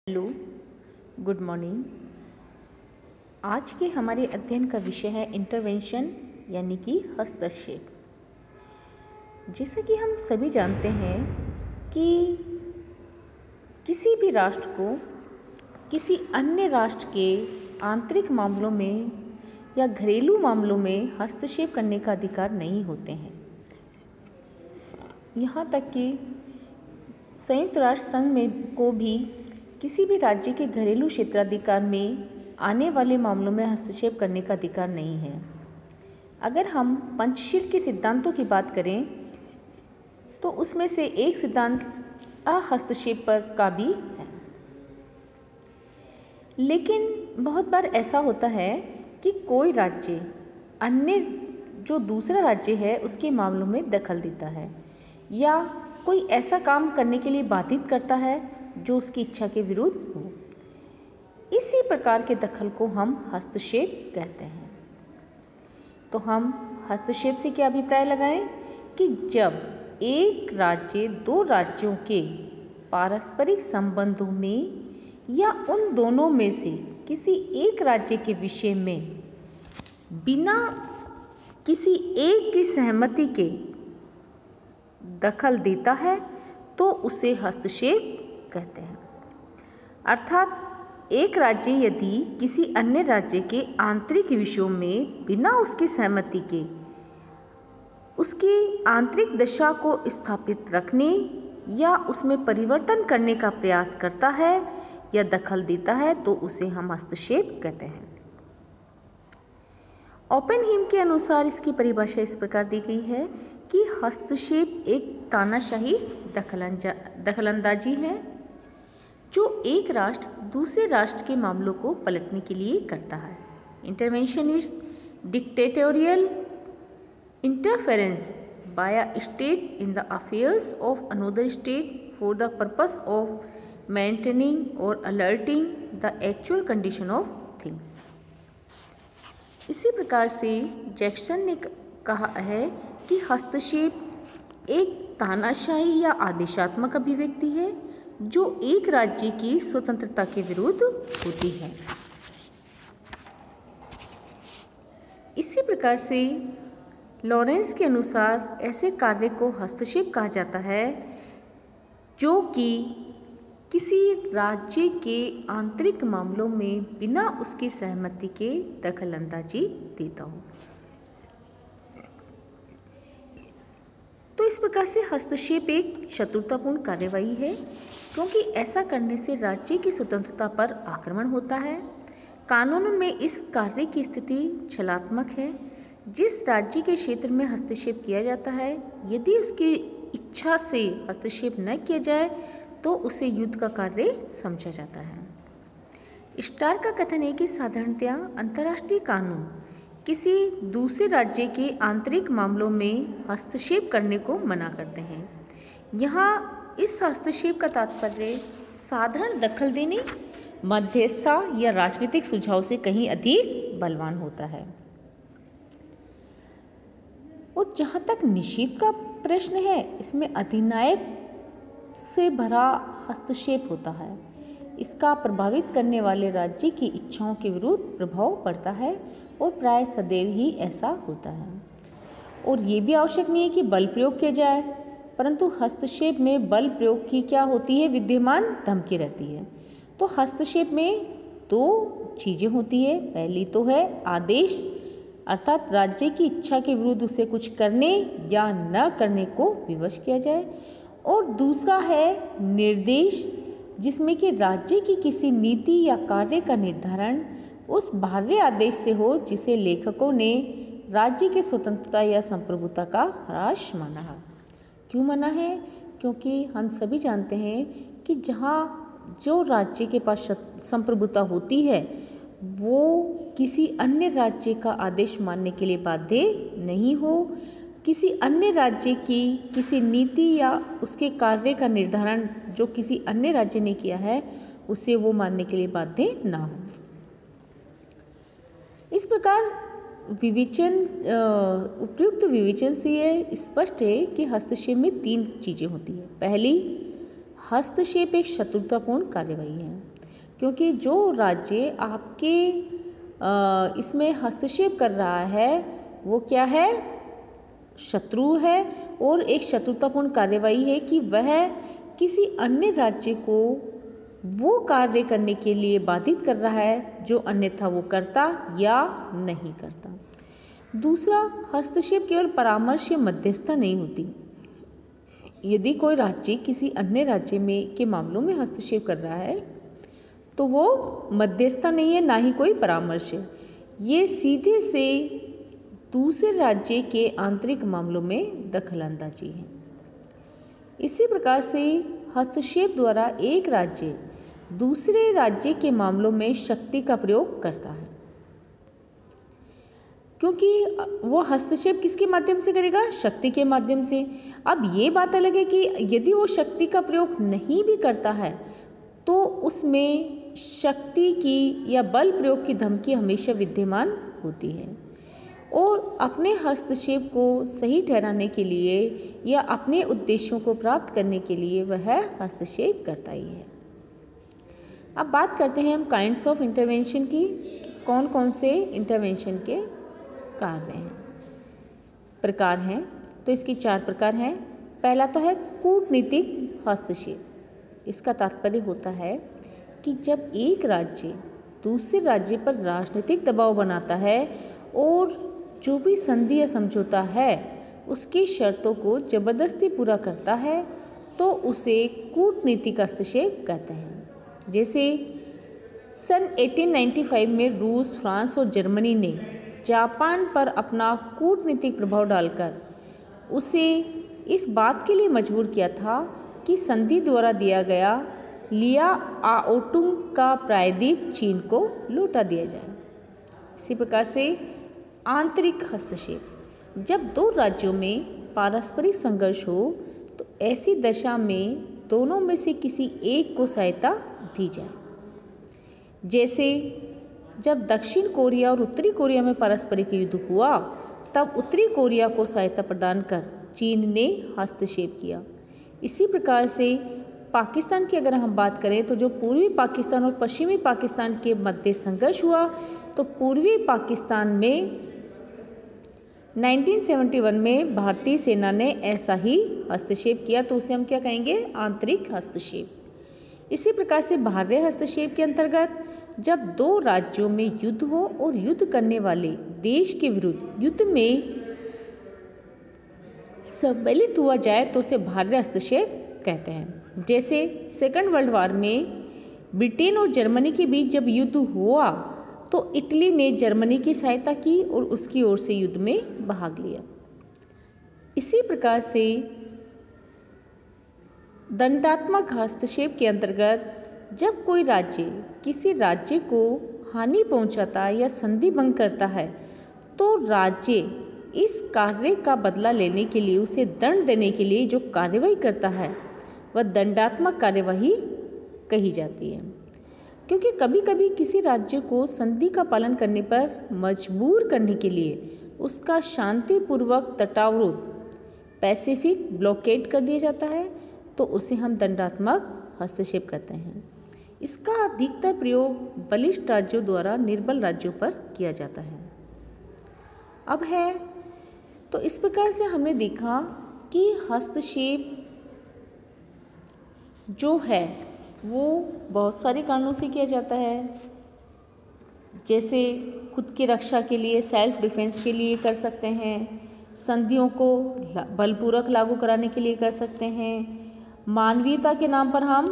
Hello, good morning. आज के हमारे अध्ययन का विषय है इंटरवेंशन यानी कि हस्तक्षेप। जैसा कि हम सभी जानते हैं कि किसी भी राष्ट्र को किसी अन्य राष्ट्र के आंतरिक मामलों में या घरेलू मामलों में हस्तक्षेप करने का अधिकार नहीं होते हैं। यहाँ तक कि संयुक्त राष्ट्र संघ में को भी किसी भी राज्य के घरेलू क्षेत्राधिकार में आने वाले मामलों में हस्तक्षेप करने का अधिकार नहीं है। अगर हम पंचशील के सिद्धांतों की बात करें तो उसमें से एक सिद्धांत हस्तक्षेप पर का भी है। लेकिन बहुत बार ऐसा होता है कि कोई राज्य अन्य जो दूसरा राज्य है उसके मामलों में दखल देता है या कोई ऐसा काम करने के लिए बाधित करता है जो उसकी इच्छा के विरुद्ध हो। इसी प्रकार के दखल को हम हस्तक्षेप कहते हैं। तो हम हस्तक्षेप से क्या अभिप्राय लगाएं कि जब एक राज्य दो राज्यों के पारस्परिक संबंधों में या उन दोनों में से किसी एक राज्य के विषय में बिना किसी एक की सहमति के दखल देता है तो उसे हस्तक्षेप कहते हैं। अर्थात एक राज्य यदि किसी अन्य राज्य के आंतरिक विषयों में बिना उसकी सहमति के उसकी आंतरिक दशा को स्थापित रखने या उसमें परिवर्तन करने का प्रयास करता है या दखल देता है तो उसे हम हस्तक्षेप कहते हैं। ओपेनहीम के अनुसार इसकी परिभाषा इस प्रकार दी गई है कि हस्तक्षेप एक तानाशाही दखलंदाजी है जो एक राष्ट्र दूसरे राष्ट्र के मामलों को पलटने के लिए करता है। Intervention is dictatorial interference by a state in the affairs of another state for the purpose of maintaining और altering the actual condition of things. इसी प्रकार से जैक्सन ने कहा है कि हस्तक्षेप एक तानाशाही या आदेशात्मक अभिव्यक्ति है जो एक राज्य की स्वतंत्रता के विरुद्ध होती है। इसी प्रकार से लॉरेंस के अनुसार ऐसे कार्य को हस्तक्षेप कहा जाता है जो कि किसी राज्य के आंतरिक मामलों में बिना उसकी सहमति के दखलंदाजी देता हो। तो इस प्रकार से हस्तक्षेप एक शत्रुतापूर्ण कार्यवाही है क्योंकि ऐसा करने से राज्य की स्वतंत्रता पर आक्रमण होता है। कानून में इस कार्य की स्थिति छलात्मक है। जिस राज्य के क्षेत्र में हस्तक्षेप किया जाता है यदि उसकी इच्छा से हस्तक्षेप न किया जाए तो उसे युद्ध का कार्य समझा जाता है। स्टार का कथन है कि साधारणतया अंतर्राष्ट्रीय कानून किसी दूसरे राज्य के आंतरिक मामलों में हस्तक्षेप करने को मना करते हैं। यहाँ इस हस्तक्षेप का तात्पर्य साधारण दखल देने, मध्यस्थता या राजनीतिक सुझाव से कहीं अधिक बलवान होता है। और जहाँ तक निषेध का प्रश्न है इसमें अधिनायक से भरा हस्तक्षेप होता है। इसका प्रभावित करने वाले राज्य की इच्छाओं के विरुद्ध प्रभाव पड़ता है और प्राय सदैव ही ऐसा होता है। और ये भी आवश्यक नहीं है कि बल प्रयोग किया जाए, परंतु हस्तक्षेप में बल प्रयोग की क्या होती है, विद्यमान धमकी रहती है। तो हस्तक्षेप में दो चीज़ें होती है। पहली तो है आदेश, अर्थात राज्य की इच्छा के विरुद्ध उसे कुछ करने या न करने को विवश किया जाए, और दूसरा है निर्देश, जिसमें कि राज्य की किसी नीति या कार्य का निर्धारण उस बाह्य आदेश से हो जिसे लेखकों ने राज्य की स्वतंत्रता या संप्रभुता का ह्रास माना है। क्यों माना है? क्योंकि हम सभी जानते हैं कि जहाँ जो राज्य के पास संप्रभुता होती है वो किसी अन्य राज्य का आदेश मानने के लिए बाध्य नहीं हो, किसी अन्य राज्य की किसी नीति या उसके कार्य का निर्धारण जो किसी अन्य राज्य ने किया है उसे वो मानने के लिए बाध्य ना हो। इस प्रकार उपयुक्त विवेचन से यह स्पष्ट है कि हस्तक्षेप में तीन चीज़ें होती है। पहली, हस्तक्षेप एक शत्रुतापूर्ण कार्यवाही है। क्योंकि जो राज्य आपके इसमें हस्तक्षेप कर रहा है वो क्या है, शत्रु है, और एक शत्रुतापूर्ण कार्यवाही है कि वह किसी अन्य राज्य को वो कार्य करने के लिए बाधित कर रहा है जो अन्यथा वो करता या नहीं करता। दूसरा, हस्तक्षेप केवल परामर्श या मध्यस्थता नहीं होती। यदि कोई राज्य किसी अन्य राज्य में के मामलों में हस्तक्षेप कर रहा है तो वो मध्यस्थता नहीं है, ना ही कोई परामर्श है, ये सीधे से दूसरे राज्य के आंतरिक मामलों में दखलंदाजी है। इसी प्रकार से हस्तक्षेप द्वारा एक राज्य दूसरे राज्य के मामलों में शक्ति का प्रयोग करता है, क्योंकि वो हस्तक्षेप किसके माध्यम से करेगा, शक्ति के माध्यम से। अब ये बात अलग है कि यदि वो शक्ति का प्रयोग नहीं भी करता है तो उसमें शक्ति की या बल प्रयोग की धमकी हमेशा विद्यमान होती है, और अपने हस्तक्षेप को सही ठहराने के लिए या अपने उद्देश्यों को प्राप्त करने के लिए वह हस्तक्षेप करता ही है। अब बात करते हैं हम काइंड्स ऑफ इंटरवेंशन की, कौन कौन से इंटरवेंशन के कार्य हैं, प्रकार हैं। तो इसके 4 प्रकार हैं। पहला तो है कूटनीतिक हस्तक्षेप। इसका तात्पर्य होता है कि जब एक राज्य दूसरे राज्य पर राजनीतिक दबाव बनाता है और जो भी संधि या समझौता है उसकी शर्तों को जबरदस्ती पूरा करता है तो उसे कूटनीतिक हस्तक्षेप कहते हैं। जैसे सन 1895 में रूस, फ्रांस और जर्मनी ने जापान पर अपना कूटनीतिक प्रभाव डालकर उसे इस बात के लिए मजबूर किया था कि संधि द्वारा दिया गया लियाओटुंग का प्रायद्वीप चीन को लौटा दिया जाए। इसी प्रकार से आंतरिक हस्तक्षेप, जब 2 राज्यों में पारस्परिक संघर्ष हो तो ऐसी दशा में दोनों में से किसी एक को सहायता दी जाए। जैसे जब दक्षिण कोरिया और उत्तरी कोरिया में पारस्परिक युद्ध हुआ तब उत्तरी कोरिया को सहायता प्रदान कर चीन ने हस्तक्षेप किया। इसी प्रकार से पाकिस्तान की अगर हम बात करें तो जो पूर्वी पाकिस्तान और पश्चिमी पाकिस्तान के मध्य संघर्ष हुआ तो पूर्वी पाकिस्तान में 1971 में भारतीय सेना ने ऐसा ही हस्तक्षेप किया, तो उसे हम क्या कहेंगे, आंतरिक हस्तक्षेप। इसी प्रकार से बाह्य हस्तक्षेप के अंतर्गत जब 2 राज्यों में युद्ध हो और युद्ध करने वाले देश के विरुद्ध युद्ध में सम्मिलित हुआ जाए तो उसे बाह्य हस्तक्षेप कहते हैं। जैसे सेकंड वर्ल्ड वॉर में ब्रिटेन और जर्मनी के बीच जब युद्ध हुआ तो इटली ने जर्मनी की सहायता की और उसकी ओर से युद्ध में भाग लिया। इसी प्रकार से दंडात्मक हस्तक्षेप के अंतर्गत जब कोई राज्य किसी राज्य को हानि पहुंचाता है या संधि भंग करता है तो राज्य इस कार्य का बदला लेने के लिए, उसे दंड देने के लिए जो कार्यवाही करता है वह दंडात्मक कार्यवाही कही जाती है। क्योंकि कभी कभी किसी राज्य को संधि का पालन करने पर मजबूर करने के लिए उसका शांतिपूर्वक तटावरोध, पैसिफिक ब्लॉकेड कर दिया जाता है तो उसे हम दंडात्मक हस्तक्षेप कहते हैं। इसका अधिकतर प्रयोग बलिष्ठ राज्यों द्वारा निर्बल राज्यों पर किया जाता है। अब है तो इस प्रकार से हमने देखा कि हस्तक्षेप जो है वो बहुत सारे कारणों से किया जाता है। जैसे खुद की रक्षा के लिए, सेल्फ डिफेंस के लिए कर सकते हैं, संधियों को बलपूर्वक लागू कराने के लिए कर सकते हैं, मानवीयता के नाम पर हम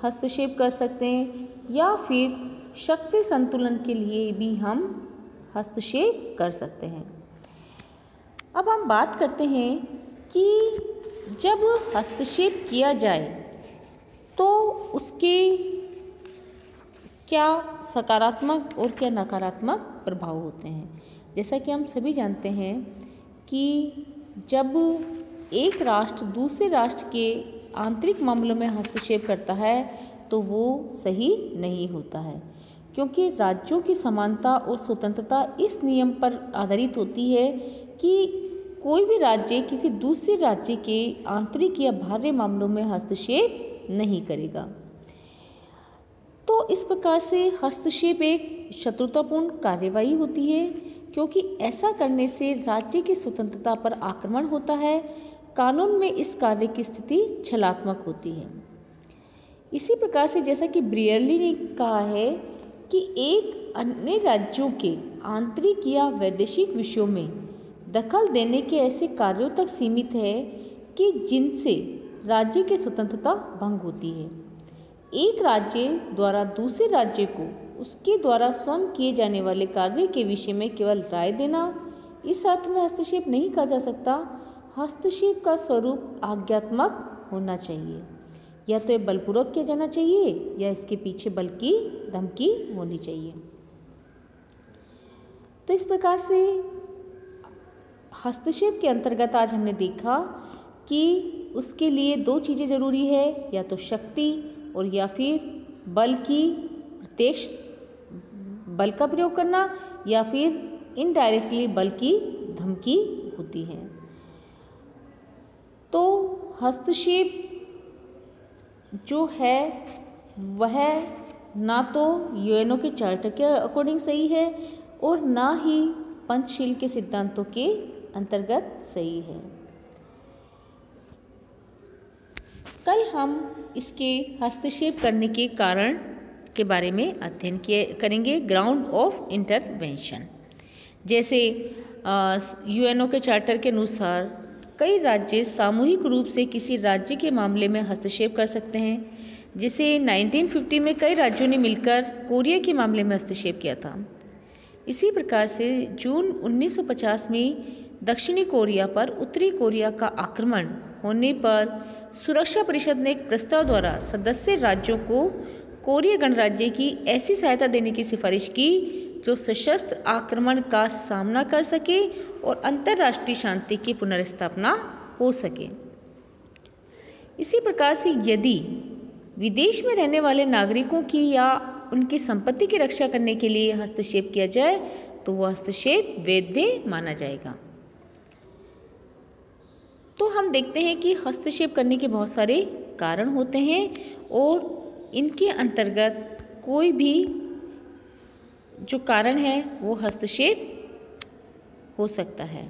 हस्तक्षेप कर सकते हैं, या फिर शक्ति संतुलन के लिए भी हम हस्तक्षेप कर सकते हैं। अब हम बात करते हैं कि जब हस्तक्षेप किया जाए तो उसके क्या सकारात्मक और क्या नकारात्मक प्रभाव होते हैं। जैसा कि हम सभी जानते हैं कि जब एक राष्ट्र दूसरे राष्ट्र के आंतरिक मामलों में हस्तक्षेप करता है तो वो सही नहीं होता है, क्योंकि राज्यों की समानता और स्वतंत्रता इस नियम पर आधारित होती है कि कोई भी राज्य किसी दूसरे राज्य के आंतरिक या बाह्य मामलों में हस्तक्षेप नहीं करेगा। तो इस प्रकार से हस्तक्षेप एक शत्रुतापूर्ण कार्यवाही होती है, क्योंकि ऐसा करने से राज्य की स्वतंत्रता पर आक्रमण होता है। कानून में इस कार्य की स्थिति छलात्मक होती है। इसी प्रकार से जैसा कि ब्रियरली ने कहा है कि एक अन्य राज्यों के आंतरिक या वैदेशिक विषयों में दखल देने के ऐसे कार्यों तक सीमित है कि जिनसे राज्य की स्वतंत्रता भंग होती है। एक राज्य द्वारा दूसरे राज्य को उसके द्वारा स्वयं किए जाने वाले कार्य के विषय में केवल राय देना इस अर्थ में हस्तक्षेप नहीं कहा जा सकता। हस्तक्षेप का स्वरूप आज्ञात्मक होना चाहिए, या तो ये बलपूर्वक किया जाना चाहिए या इसके पीछे बल की धमकी होनी चाहिए। तो इस प्रकार से हस्तक्षेप के अंतर्गत आज हमने देखा कि उसके लिए दो चीज़ें जरूरी है, या तो शक्ति और या फिर बल की प्रत्यक्ष बल का प्रयोग करना, या फिर इनडायरेक्टली बल की धमकी होती है। तो हस्तक्षेप जो है वह ना तो यूएनओ के चार्टर के अकॉर्डिंग सही है और ना ही पंचशील के सिद्धांतों के अंतर्गत सही है। कल हम इसके हस्तक्षेप करने के कारण के बारे में अध्ययन करेंगे, ग्राउंड ऑफ इंटरवेंशन। जैसे यूएनओ के चार्टर के अनुसार कई राज्य सामूहिक रूप से किसी राज्य के मामले में हस्तक्षेप कर सकते हैं। जैसे 1950 में कई राज्यों ने मिलकर कोरिया के मामले में हस्तक्षेप किया था। इसी प्रकार से जून 1950 में दक्षिणी कोरिया पर उत्तरी कोरिया का आक्रमण होने पर सुरक्षा परिषद ने एक प्रस्ताव द्वारा सदस्य राज्यों को कोरिया गणराज्य की ऐसी सहायता देने की सिफारिश की जो सशस्त्र आक्रमण का सामना कर सके और अंतर्राष्ट्रीय शांति की पुनर्स्थापना हो सके। इसी प्रकार से यदि विदेश में रहने वाले नागरिकों की या उनकी संपत्ति की रक्षा करने के लिए हस्तक्षेप किया जाए तो वह हस्तक्षेप वैध माना जाएगा। तो हम देखते हैं कि हस्तक्षेप करने के बहुत सारे कारण होते हैं और इनके अंतर्गत कोई भी जो कारण है वो हस्तक्षेप हो सकता है।